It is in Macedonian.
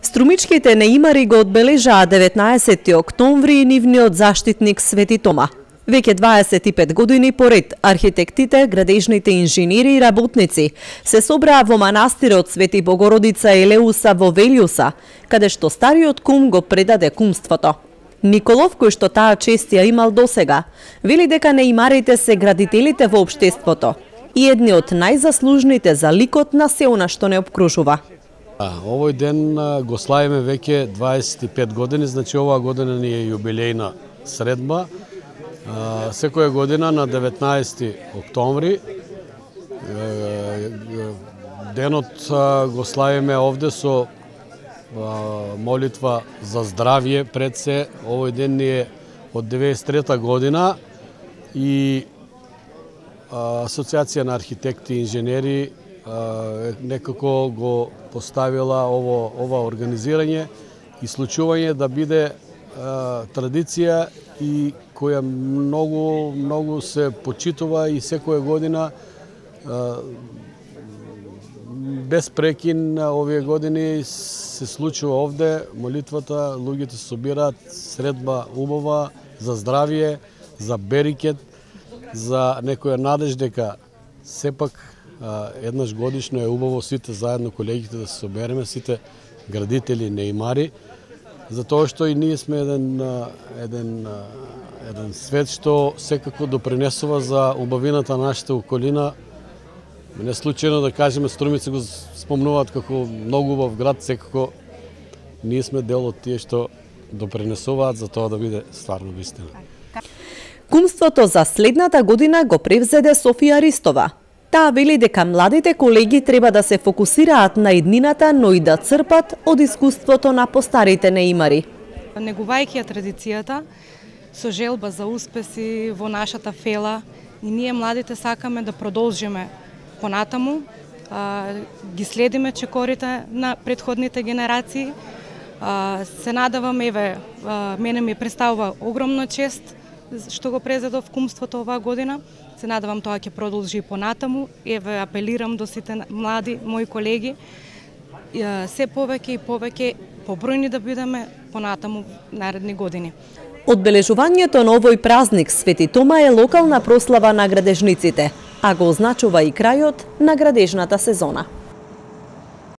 Струмичките неимари го одбележаа 19 октомври нивниот заштитник Свети Тома. Веќе 25 години поред, архитектите, градежните инженери и работници се собраа во манастирот Свети Богородица Елеуса во Велјуса, каде што стариот кум го предаде кумството. Николов, кој што таа чест ја имал досега, вели дека неимарите се градителите во општеството и едни од најзаслужните за ликот на се она што не обкружува. Овој ден го славиме веќе 25 години, значи оваа година ни е јубилејна средба. Секоја година на 19 октомври денот го славиме овде со молитва за здравје пред се. Овој ден ни е од 93 година и Асоциација на архитекти и инженери некако го поставила ова организирање и случување да биде традиција и која многу се почитува и секоја година без прекин овие години се случува овде молитвата, луѓето се собираат, средба убава за здравје, за берикет, за некоја надеж дека сепак еднаш годишно е убаво сите заедно колегите да се собереме, сите градители неимари, затоа што и ние сме еден свет што секако допринесува за убавината на нашата околина. Не случајно да кажеме, Струмица го спомнуваат како многу убав град, секако ние сме дел од тие што допринесуваат за тоа да биде стварно вистина. Кумството за следната година го превзеде Софија Ристова. Таа вели дека младите колеги треба да се фокусираат на иднината, но и да црпат од искуството на постарите неимари. Негувајќи ја традицијата, со желба за успеси во нашата фела, и ние младите сакаме да продолжиме понатаму, ги следиме чекорите на претходните генерации. Се надавам, мене ми представува огромна чест што го презедов кумството оваа година. Се надавам тоа ќе продолжи понатаму. Апелирам до сите млади мои колеги, се повеќе и повеќе побројни да бидеме понатаму наредни години. Одбележувањето на овој празник Свети Тома е локална прослава на градежниците, а го означува и крајот на градежната сезона.